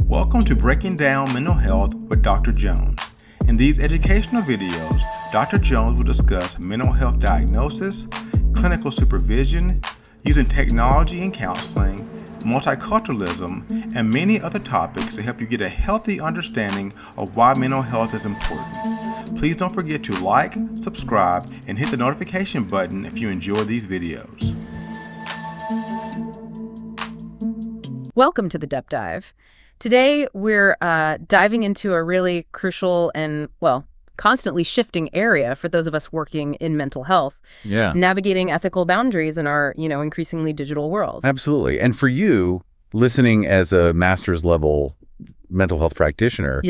Welcome to Breaking Down Mental Health with Dr. Jones. In these educational videos, Dr. Jones will discuss mental health diagnosis, clinical supervision, using technology in counseling, multiculturalism, and many other topics to help you get a healthy understanding of why mental health is important. Please don't forget to like, subscribe, and hit the notification button if you enjoy these videos. Welcome to the Depth Dive. Today, we're diving into a really crucial and, constantly shifting area for those of us working in mental health. Yeah. Navigating ethical boundaries in our, increasingly digital world. Absolutely. And for you, listening as a master's level mental health practitioner,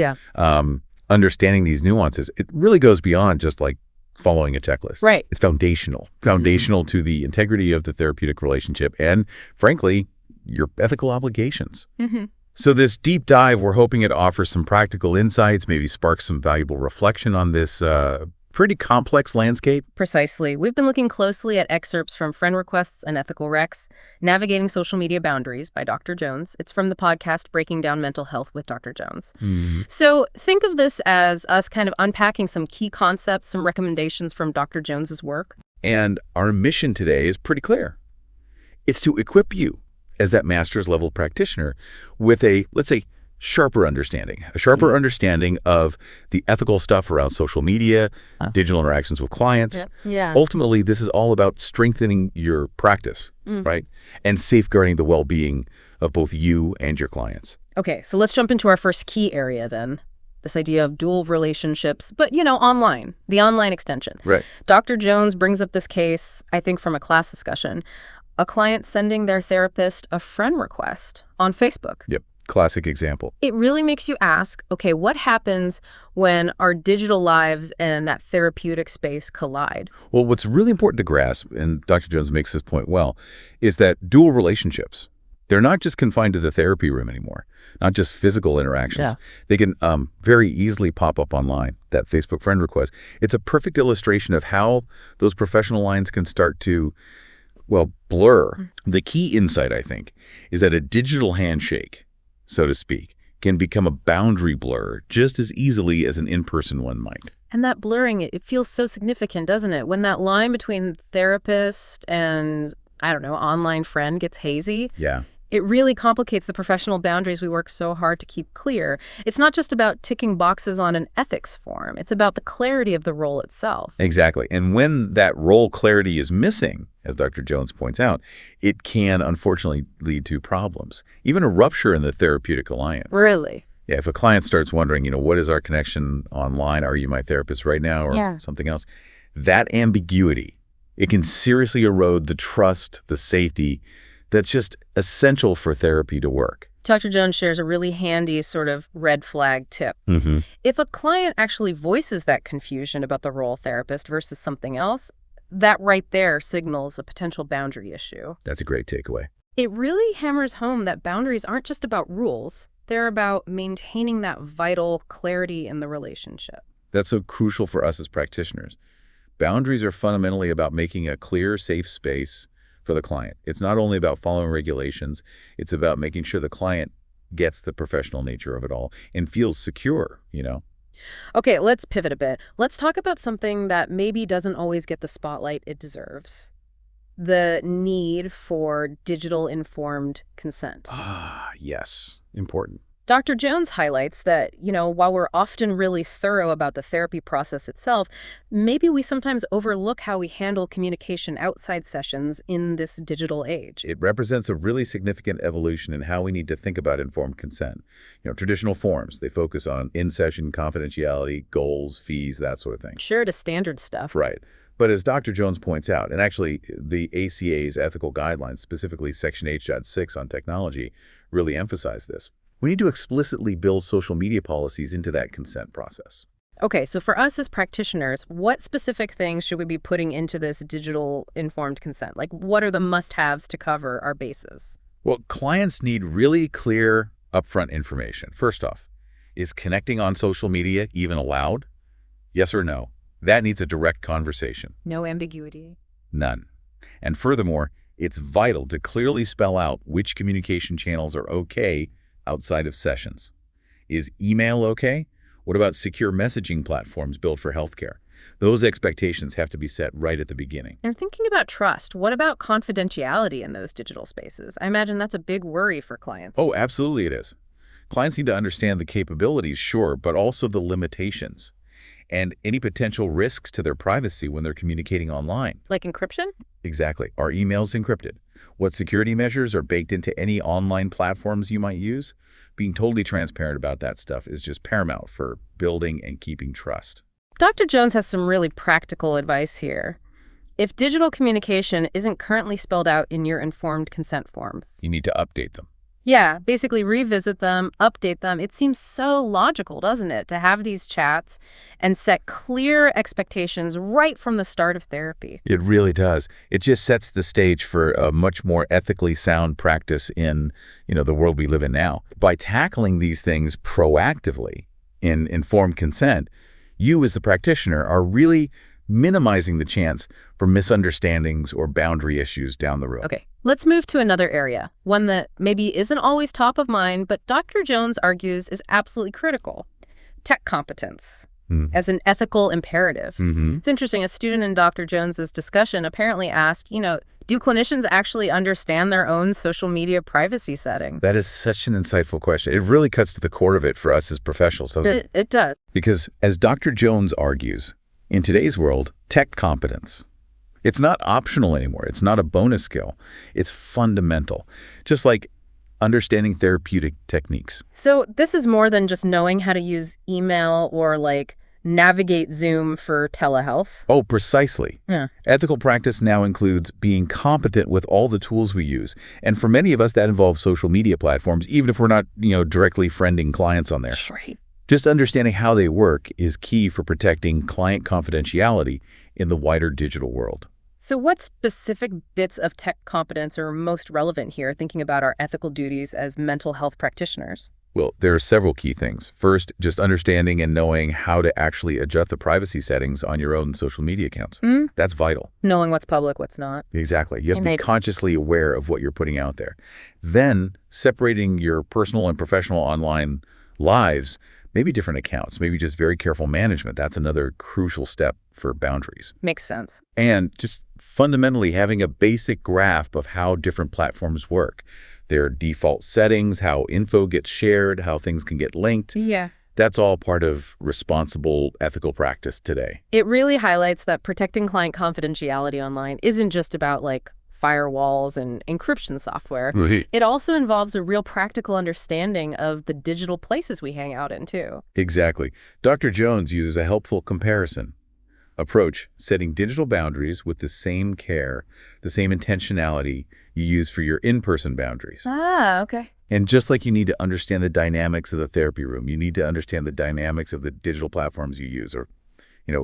understanding these nuances, it really goes beyond just like following a checklist. Right. It's foundational to the integrity of the therapeutic relationship and, frankly, your ethical obligations. Mm-hmm. So this deep dive, we're hoping it offers some practical insights, maybe sparks some valuable reflection on this pretty complex landscape. Precisely. We've been looking closely at excerpts from Friend Requests and Ethical Recs, Navigating Social Media Boundaries by Dr. Jones. It's from the podcast Breaking Down Mental Health with Dr. Jones. Mm-hmm. So think of this as us kind of unpacking some key concepts, some recommendations from Dr. Jones's work. And our mission today is pretty clear. It's to equip you as that master's level practitioner with a, let's say, sharper understanding of the ethical stuff around social media, digital interactions with clients. Yeah. Ultimately, this is all about strengthening your practice, right? And safeguarding the well-being of both you and your clients. Okay, so let's jump into our first key area then. This idea of dual relationships, but, online, the online extension. Right. Dr. Jones brings up this case, I think, from a class discussion. A client sending their therapist a friend request on Facebook. Yep. Classic example. It really makes you ask, okay, what happens when our digital lives and that therapeutic space collide? Well, what's really important to grasp, and Dr. Jones makes this point well, is that dual relationships, they're not just confined to the therapy room anymore, not just physical interactions. Yeah. They can very easily pop up online, that Facebook friend request. It's a perfect illustration of how those professional lines can start to blur. The key insight, I think, is that a digital handshake, so to speak, can become a boundary blur just as easily as an in-person one might. And that blurring, it feels so significant, doesn't it? When that line between therapist and, online friend gets hazy. Yeah. It really complicates the professional boundaries we work so hard to keep clear. It's not just about ticking boxes on an ethics form. It's about the clarity of the role itself. Exactly. And when that role clarity is missing, as Dr. Jones points out, it can unfortunately lead to problems, even a rupture in the therapeutic alliance. Really? Yeah, if a client starts wondering, what is our connection online? Are you my therapist right now or something else? That ambiguity, it can seriously erode the trust, the safety that's just essential for therapy to work. Dr. Jones shares a really handy sort of red flag tip. Mm-hmm. If a client actually voices that confusion about the role therapist versus something else, that right there signals a potential boundary issue. That's a great takeaway. It really hammers home that boundaries aren't just about rules. They're about maintaining that vital clarity in the relationship. That's so crucial for us as practitioners. Boundaries are fundamentally about making a clear, safe space for the client. It's not only about following regulations, it's about making sure the client gets the professional nature of it all and feels secure, Okay, let's pivot a bit. Let's talk about something that maybe doesn't always get the spotlight it deserves. The need for digital-informed consent. Yes. Important. Dr. Jones highlights that, while we're often really thorough about the therapy process itself, maybe we sometimes overlook how we handle communication outside sessions in this digital age. It represents a really significant evolution in how we need to think about informed consent. Traditional forms, they focus on in-session confidentiality, goals, fees, that sort of thing. Sure, to standard stuff. Right. But as Dr. Jones points out, and actually the ACA's ethical guidelines, specifically Section H.6 on technology, really emphasize this. We need to explicitly build social media policies into that consent process. Okay, so for us as practitioners, what specific things should we be putting into this digital informed consent? Like, what are the must-haves to cover our bases? Well, clients need really clear, upfront information. First off, is connecting on social media even allowed? Yes or no? That needs a direct conversation. No ambiguity. None. And furthermore, It's vital to clearly spell out which communication channels are okay outside of sessions. Is email okay? What about secure messaging platforms built for healthcare? Those expectations have to be set right at the beginning. And thinking about trust, what about confidentiality in those digital spaces? I imagine that's a big worry for clients. Oh, absolutely it is. Clients need to understand the capabilities, sure, but also the limitations and any potential risks to their privacy when they're communicating online. Like encryption? Exactly. Are emails encrypted? What security measures are baked into any online platforms you might use? Being totally transparent about that stuff is just paramount for building and keeping trust. Dr. Jones has some really practical advice here. If digital communication isn't currently spelled out in your informed consent forms, You need to update them. yeah, basically revisit them, update them. It seems so logical, doesn't it, to have these chats and set clear expectations right from the start of therapy. It really does. It just sets the stage for a much more ethically sound practice in, the world we live in now. By tackling these things proactively in informed consent, you as the practitioner are really minimizing the chance for misunderstandings or boundary issues down the road. Okay, let's move to another area, one that maybe isn't always top of mind, but Dr. Jones argues is absolutely critical. Tech competence as an ethical imperative. It's interesting, a student in Dr. Jones's discussion apparently asked, do clinicians actually understand their own social media privacy setting? That is such an insightful question. It really cuts to the core of it for us as professionals, doesn't it? It does. Because as Dr. Jones argues, in today's world, tech competence, it's not optional anymore. It's not a bonus skill. It's fundamental. Just like understanding therapeutic techniques. So this is more than just knowing how to use email or navigate Zoom for telehealth. Oh, precisely. Yeah. Ethical practice now includes being competent with all the tools we use. And for many of us, that involves social media platforms, even if we're not, directly friending clients on there. Right. Just understanding how they work is key for protecting client confidentiality in the wider digital world. So what specific bits of tech competence are most relevant here, thinking about our ethical duties as mental health practitioners? Well, there are several key things. First, just understanding and knowing how to actually adjust the privacy settings on your own social media accounts. That's vital. Knowing what's public, what's not. Exactly. You have to be consciously aware of what you're putting out there. Then, separating your personal and professional online lives, maybe different accounts, maybe just very careful management. That's another crucial step for boundaries. Makes sense. And just fundamentally having a basic grasp of how different platforms work. Their default settings, how info gets shared, how things can get linked. Yeah. That's all part of responsible ethical practice today. It really highlights that protecting client confidentiality online isn't just about firewalls and encryption software. Right. It also involves a real practical understanding of the digital places we hang out in, too. Exactly. Dr. Jones uses a helpful comparison approach, setting digital boundaries with the same care, the same intentionality you use for your in-person boundaries. Ah, okay. And just like you need to understand the dynamics of the therapy room, you need to understand the dynamics of the digital platforms you use or,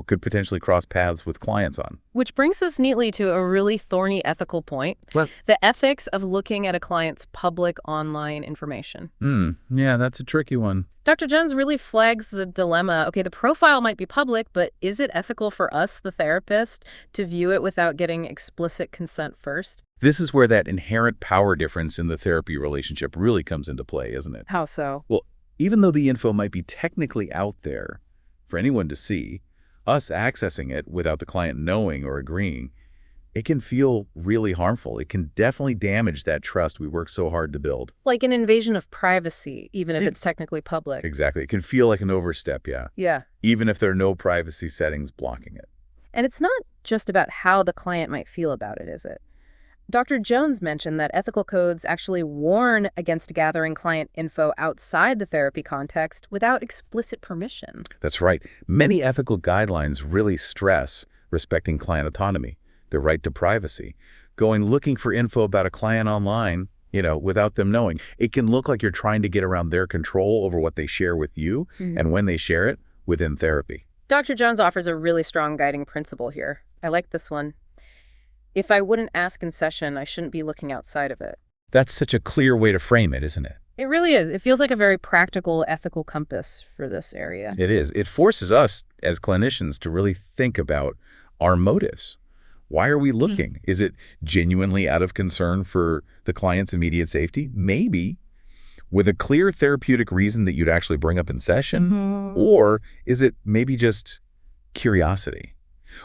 could potentially cross paths with clients on. Which brings us neatly to a really thorny ethical point. What? The ethics of looking at a client's public online information. Yeah, that's a tricky one. Dr. Jones really flags the dilemma. Okay, the profile might be public, but is it ethical for us, the therapist, to view it without getting explicit consent first? This is where that inherent power difference in the therapy relationship really comes into play, isn't it? How so? Well, even though the info might be technically out there for anyone to see, us accessing it without the client knowing or agreeing, it can feel really harmful. It can definitely damage that trust we work so hard to build. Like an invasion of privacy, even if it's technically public. Exactly. It can feel like an overstep, yeah. Yeah. Even if there are no privacy settings blocking it. And it's not just about how the client might feel about it, is it? Dr. Jones mentioned that ethical codes actually warn against gathering client info outside the therapy context without explicit permission. That's right. Many ethical guidelines really stress respecting client autonomy, their right to privacy. Going looking for info about a client online, without them knowing, it can look like you're trying to get around their control over what they share with you and when they share it within therapy. Dr. Jones offers a really strong guiding principle here. I like this one. If I wouldn't ask in session, I shouldn't be looking outside of it. That's such a clear way to frame it, isn't it? It really is. It feels like a very practical, ethical compass for this area. It is. It forces us as clinicians to really think about our motives. Why are we looking? Is it genuinely out of concern for the client's immediate safety? Maybe. With a clear therapeutic reason that you'd actually bring up in session? Or is it maybe just curiosity?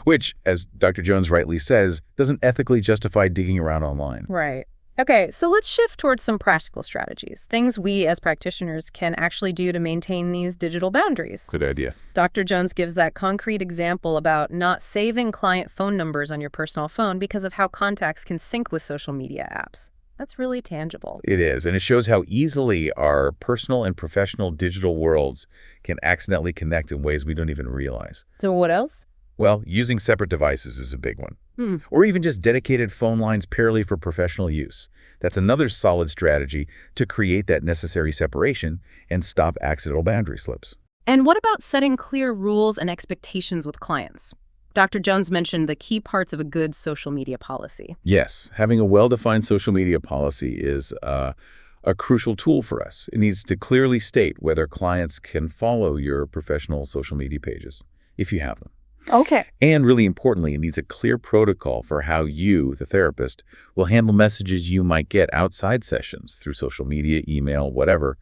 Which, as Dr. Jones rightly says, doesn't ethically justify digging around online. Right. Okay, so let's shift towards some practical strategies, things we as practitioners can actually do to maintain these digital boundaries. Good idea. Dr. Jones gives that concrete example about not saving client phone numbers on your personal phone because of how contacts can sync with social media apps. That's really tangible. It is, and it shows how easily our personal and professional digital worlds can accidentally connect in ways we don't even realize. So what else? Well, using separate devices is a big one. Or even just dedicated phone lines purely for professional use. That's another solid strategy to create that necessary separation and stop accidental boundary slips. And what about setting clear rules and expectations with clients? Dr. Jones mentioned the key parts of a good social media policy. Yes, having a well-defined social media policy is a crucial tool for us. It needs to clearly state whether clients can follow your professional social media pages, if you have them. Okay. And really importantly, it needs a clear protocol for how you, the therapist, will handle messages you might get outside sessions through social media, email, whatever.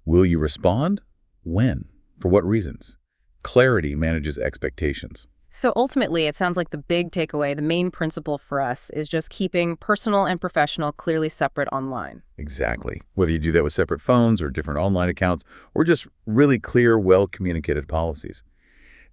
Will you respond? When? For what reasons? Clarity manages expectations. So ultimately, it sounds like the big takeaway, the main principle for us is just keeping personal and professional clearly separate online. Exactly. Whether you do that with separate phones or different online accounts, or just really clear, well-communicated policies.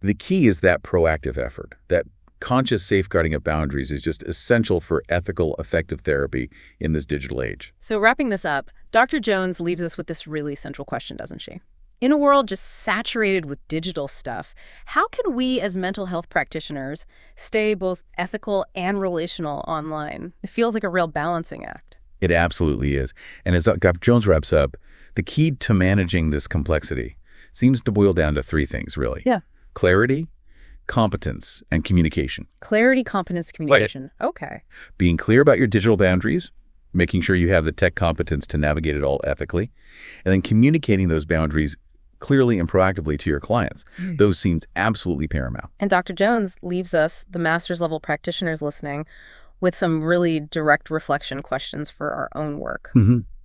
The key is that proactive effort. That conscious safeguarding of boundaries is just essential for ethical, effective therapy in this digital age. So wrapping this up, Dr. Jones leaves us with this really central question, doesn't she? In a world just saturated with digital stuff, how can we as mental health practitioners stay both ethical and relational online? It feels like a real balancing act. It absolutely is. And as Dr. Jones wraps up, the key to managing this complexity seems to boil down to three things, really. Yeah. Clarity, competence, and communication. Clarity, competence, communication. Okay. Being clear about your digital boundaries, making sure you have the tech competence to navigate it all ethically, and then communicating those boundaries clearly and proactively to your clients. Those seems absolutely paramount. And Dr. Jones leaves us, the master's level practitioners listening, with some really direct reflection questions for our own work.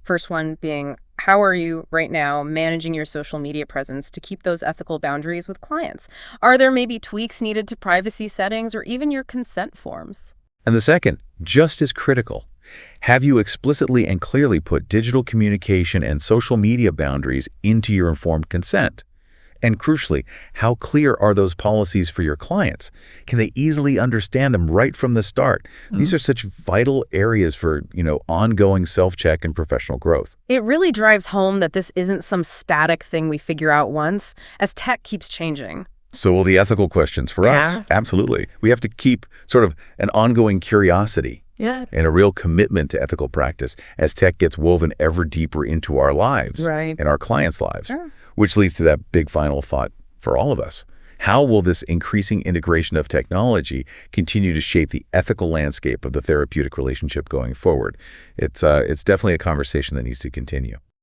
First one being, how are you right now managing your social media presence to keep those ethical boundaries with clients? Are there maybe tweaks needed to privacy settings or even your consent forms? And the second, just as critical, have you explicitly and clearly put digital communication and social media boundaries into your informed consent? And crucially, how clear are those policies for your clients? Can they easily understand them right from the start? These are such vital areas for, ongoing self-check and professional growth. It really drives home that this isn't some static thing we figure out once, as tech keeps changing. So will the ethical questions for us? Absolutely. We have to keep sort of an ongoing curiosity and a real commitment to ethical practice as tech gets woven ever deeper into our lives and our clients' lives. Which leads to that big final thought for all of us. How will this increasing integration of technology continue to shape the ethical landscape of the therapeutic relationship going forward? It's definitely a conversation that needs to continue.